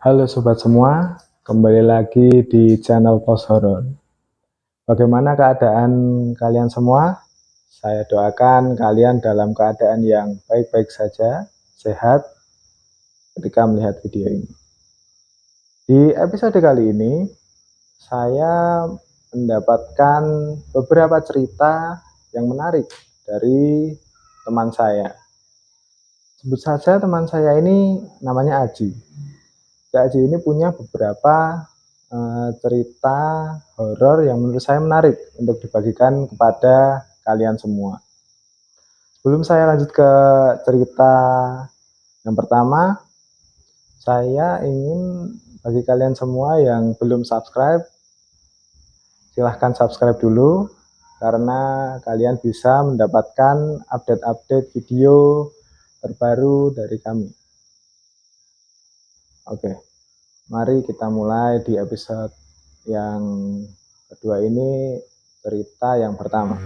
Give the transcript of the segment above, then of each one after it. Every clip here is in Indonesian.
Halo sobat semua, kembali lagi di channel Post Horor. Bagaimana keadaan kalian semua? Saya doakan kalian dalam keadaan yang baik-baik saja, sehat ketika melihat video ini. Di episode kali ini, saya mendapatkan beberapa cerita yang menarik dari teman saya. Sebut saja teman saya ini namanya Aji. Aji ini punya beberapa cerita horor yang menurut saya menarik untuk dibagikan kepada kalian semua. Sebelum saya lanjut ke cerita yang pertama, saya ingin bagi kalian semua yang belum subscribe, silahkan subscribe dulu karena kalian bisa mendapatkan update-update video terbaru dari kami. Oke, mari kita mulai di episode yang kedua ini, cerita yang pertama.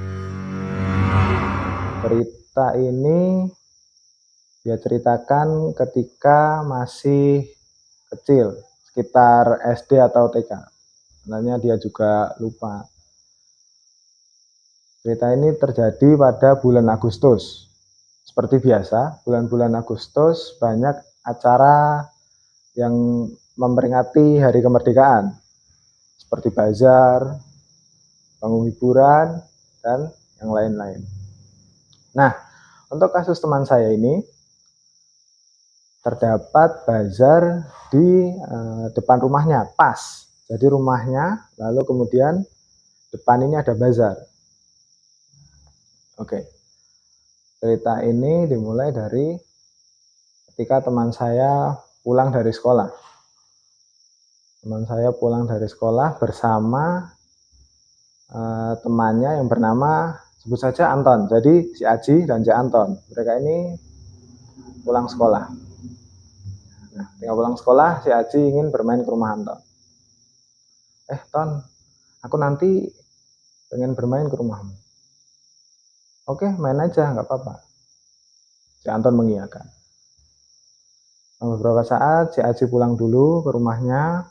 Cerita ini dia ceritakan ketika masih kecil, sekitar SD atau TK. Sebenarnya dia juga lupa. Cerita ini terjadi pada bulan Agustus. Seperti biasa, bulan-bulan Agustus banyak acara yang memperingati hari kemerdekaan. Seperti bazar, panggung hiburan, dan yang lain-lain. Nah, untuk kasus teman saya ini, terdapat bazar di depan rumahnya, pas. Jadi rumahnya, lalu kemudian depan ini ada bazar. Oke, cerita ini dimulai dari ketika teman saya pulang dari sekolah. Teman saya pulang dari sekolah bersama temannya yang bernama, sebut saja Anton. Jadi si Aji dan si Anton, mereka ini pulang sekolah. Nah, tinggal pulang sekolah, si Aji ingin bermain ke rumah Anton. Ton, aku nanti pengen bermain ke rumahmu. Oke, main aja, nggak apa-apa. Si Anton mengiyakan. Beberapa saat, si Aji pulang dulu ke rumahnya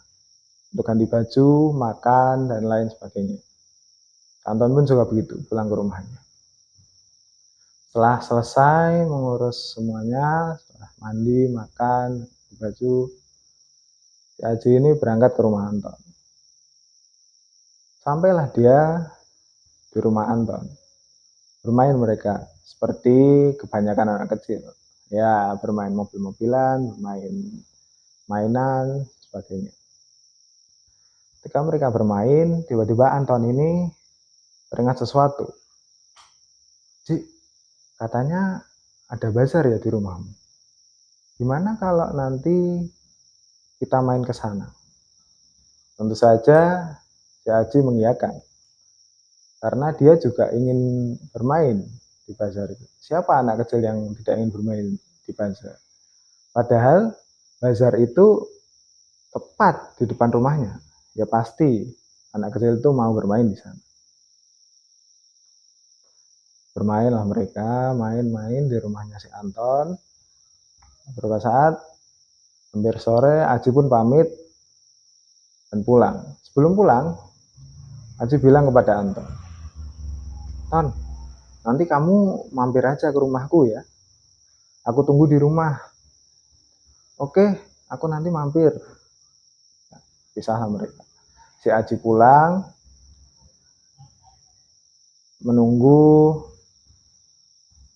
untuk ganti baju, makan, dan lain sebagainya. Anton pun juga begitu, pulang ke rumahnya. Setelah selesai mengurus semuanya, setelah mandi, makan, ganti baju, si Aji ini berangkat ke rumah Anton. Sampailah dia di rumah Anton. Bermain mereka seperti kebanyakan anak kecil. Ya, bermain mobil-mobilan, bermain mainan, sebagainya. Ketika mereka bermain, tiba-tiba Anton ini teringat sesuatu. Ji, katanya ada bazar ya di rumahmu. Gimana kalau nanti kita main ke sana? Tentu saja si Aji mengiyakan. Karena dia juga ingin bermain di bazar itu. Siapa anak kecil yang tidak ingin bermain di bazar? Padahal bazar itu tepat di depan rumahnya. Ya pasti anak kecil itu mau bermain di sana. Bermainlah mereka, main-main di rumahnya si Anton. Beberapa saat, hampir sore, Aji pun pamit dan pulang. Sebelum pulang, Aji bilang kepada Anton, Ton, nanti kamu mampir aja ke rumahku ya. Aku tunggu di rumah. Oke, aku nanti mampir. Pisahlah mereka. Si Aji pulang, menunggu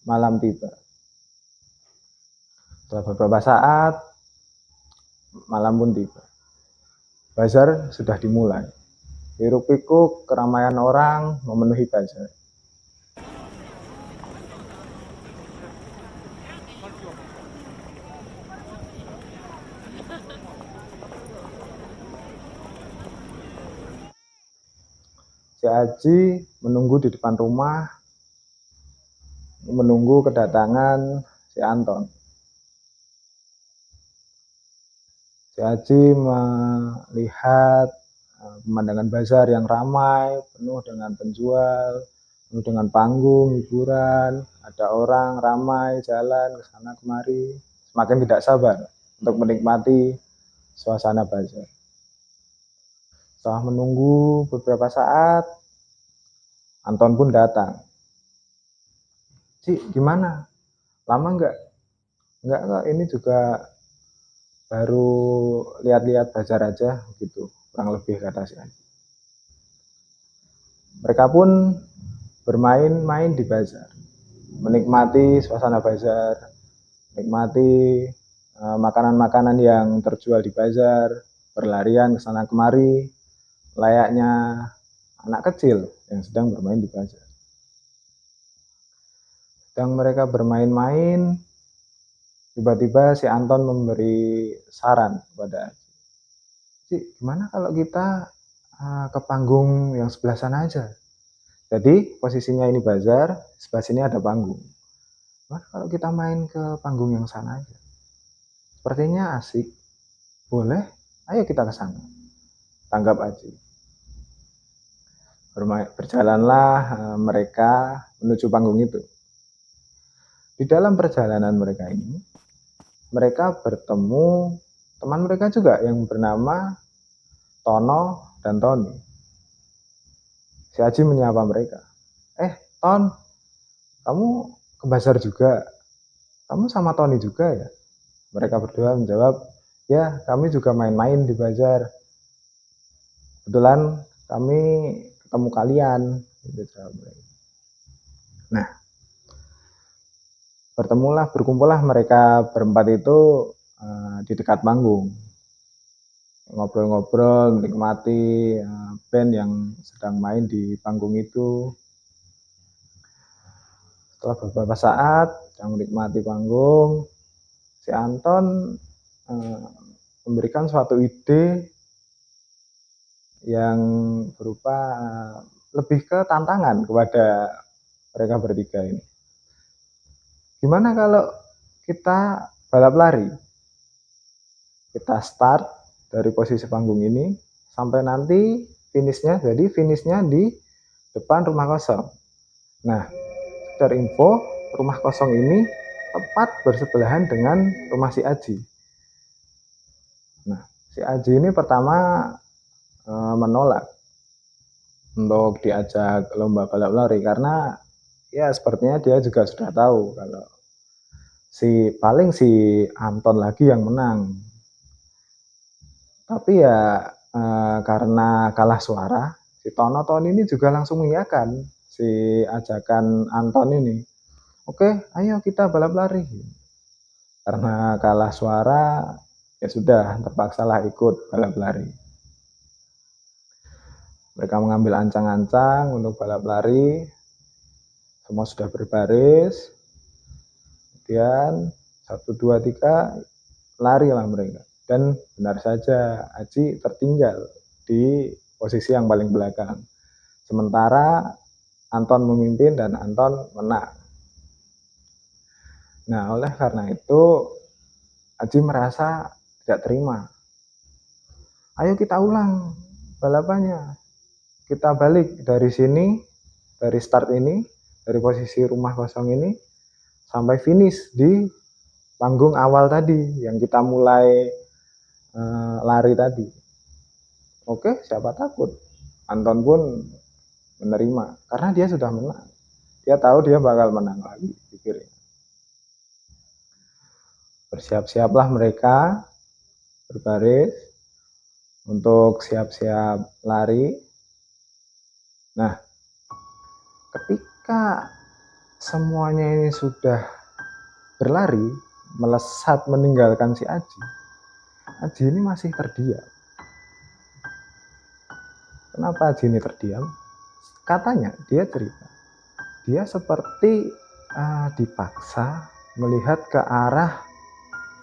malam tiba. Setelah beberapa saat, malam pun tiba. Bazar sudah dimulai. Hiruk-pikuk keramaian orang memenuhi bazar. Si Aji menunggu di depan rumah, menunggu kedatangan si Anton. Si Aji melihat pemandangan bazar yang ramai, penuh dengan penjual, penuh dengan panggung, hiburan, ada orang ramai jalan ke sana kemari, semakin tidak sabar untuk menikmati suasana bazar. Setelah menunggu beberapa saat, Anton pun datang. Ci, gimana? Lama nggak? Nggak kok, ini juga baru lihat-lihat bazar aja gitu, kurang lebih kata si Aji. Mereka pun bermain-main di bazar, menikmati suasana bazar, menikmati makanan-makanan yang terjual di bazar, berlarian ke sana kemari, layaknya anak kecil yang sedang bermain di bazar. Sedang mereka bermain-main, tiba-tiba si Anton memberi saran kepada Ci, gimana kalau kita ke panggung yang sebelah sana aja? Jadi posisinya ini bazar, sebelah sini ada panggung. Gimana kalau kita main ke panggung yang sana aja? Sepertinya asik. Boleh? Ayo kita ke sana. Tanggap Aji. Berjalanlah mereka menuju panggung itu. Di dalam perjalanan mereka ini, mereka bertemu teman mereka juga yang bernama Tono dan Tony. Si Aji menyapa mereka. Ton, kamu ke bazar juga? Kamu sama Tony juga ya? Mereka berdua menjawab, ya kami juga main-main di bazar. Kebetulan kami ketemu kalian. Nah, berkumpullah mereka berempat itu di dekat panggung. Ngobrol-ngobrol, menikmati band yang sedang main di panggung itu. Setelah beberapa saat, yang menikmati panggung, si Anton memberikan suatu ide yang berupa lebih ke tantangan kepada mereka bertiga ini. Gimana kalau kita balap lari? Kita start dari posisi panggung ini sampai nanti finishnya, jadi finishnya di depan rumah kosong. Nah, dari info, rumah kosong ini tepat bersebelahan dengan rumah si Aji. Nah, si Aji ini pertama menolak untuk diajak lomba balap lari karena ya sepertinya dia juga sudah tahu kalau si Anton lagi yang menang. Tapi ya karena kalah suara, si Tono ini juga langsung mengiyakan si ajakan Anton ini. Oke, ayo kita balap lari. Karena kalah suara, ya sudah terpaksalah ikut balap lari. Mereka mengambil ancang-ancang untuk balap lari. Semua sudah berbaris. Kemudian 1, 2, 3 larilah mereka. Dan benar saja Aji tertinggal di posisi yang paling belakang. Sementara Anton memimpin dan Anton menang. Nah, oleh karena itu Aji merasa tidak terima. Ayo kita ulang balapannya. Kita balik dari sini, dari start ini, dari posisi rumah kosong ini, sampai finish di panggung awal tadi yang kita mulai lari tadi. Oke, siapa takut? Anton pun menerima karena dia sudah menang. Dia tahu dia bakal menang lagi, pikirnya. Bersiap-siaplah mereka berbaris untuk siap-siap lari. Nah, ketika semuanya ini sudah berlari, melesat meninggalkan si Aji, Aji ini masih terdiam. Kenapa Aji ini terdiam? Katanya dia cerita, dia seperti dipaksa melihat ke arah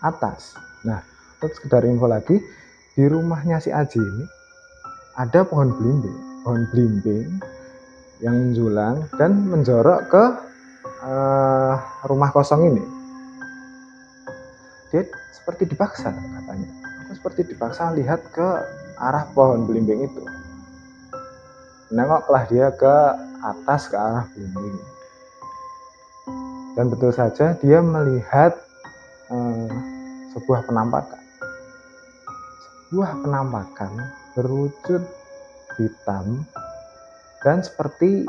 atas. Nah, untuk sekedar info lagi, di rumahnya si Aji ini ada pohon belimbing yang menjulang dan menjorok ke rumah kosong ini. Dia seperti dipaksa katanya. Aku seperti dipaksa lihat ke arah pohon belimbing itu. Menengoklah dia ke atas ke arah belimbing. Dan betul saja dia melihat sebuah penampakan. sebuah penampakan berwujud hitam dan seperti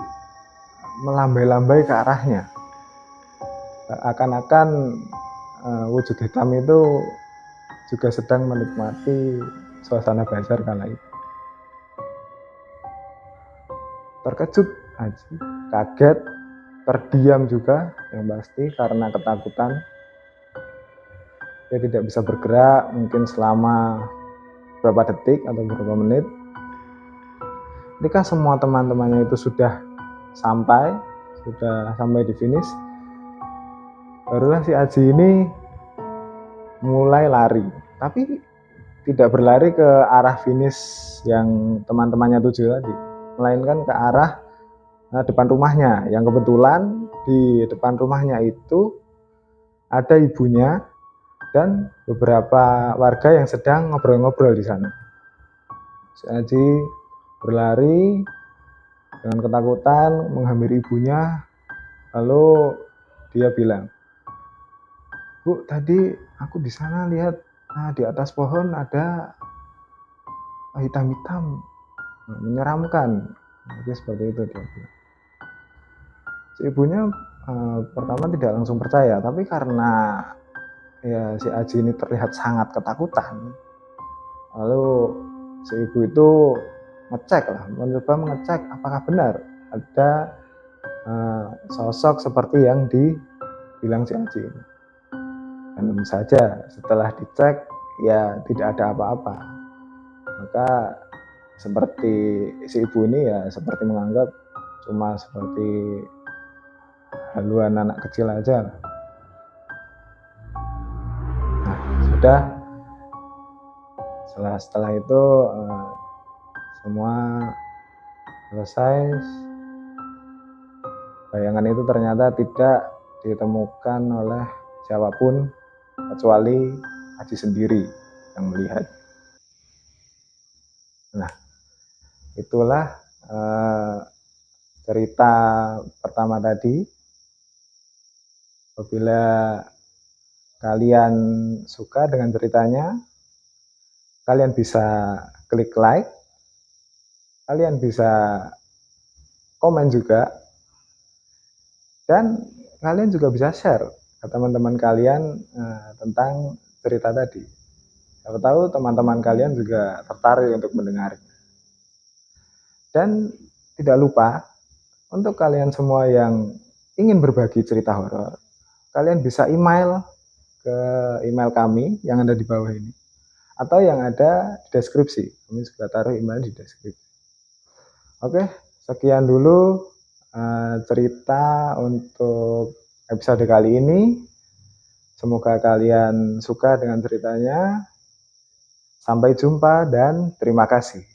melambai-lambai ke arahnya. Akan-akan wujud hitam itu juga sedang menikmati suasana bazar kala itu. Terkejut Aji, kaget, terdiam juga yang pasti karena ketakutan. Dia tidak bisa bergerak mungkin selama beberapa detik atau beberapa menit. Ketika semua teman-temannya itu sudah sampai di finish, barulah si Aji ini mulai lari, tapi tidak berlari ke arah finish yang teman-temannya tuju tadi, melainkan ke arah depan rumahnya, yang kebetulan di depan rumahnya itu ada ibunya dan beberapa warga yang sedang ngobrol-ngobrol di sana. Si Aji berlari dengan ketakutan menghampiri ibunya, lalu dia bilang, "Bu, tadi aku di sana lihat di atas pohon ada hitam-hitam, menyeramkan." Jadi seperti itu dia bilang. Si ibunya pertama tidak langsung percaya, tapi karena ya si Aji ini terlihat sangat ketakutan, lalu si ibu itu mencoba mengecek apakah benar ada sosok seperti yang dibilang si Aji ini. Dan tentu saja setelah dicek ya tidak ada apa-apa. Maka seperti si ibu ini ya seperti menganggap cuma seperti haluan anak kecil aja. Nah, sudah setelah itu semua selesai. Bayangan itu ternyata tidak ditemukan oleh siapapun kecuali Aji sendiri yang melihat. Nah, itulah cerita pertama tadi. Apabila kalian suka dengan ceritanya, kalian bisa klik like, kalian bisa komen juga, dan kalian juga bisa share ke teman-teman kalian tentang cerita tadi. Siapa tahu teman-teman kalian juga tertarik untuk mendengarnya. Dan tidak lupa, untuk kalian semua yang ingin berbagi cerita horor, kalian bisa email ke email kami yang ada di bawah ini, atau yang ada di deskripsi. Kami juga taruh email di deskripsi. Oke, sekian dulu cerita untuk episode kali ini. Semoga kalian suka dengan ceritanya. Sampai jumpa dan terima kasih.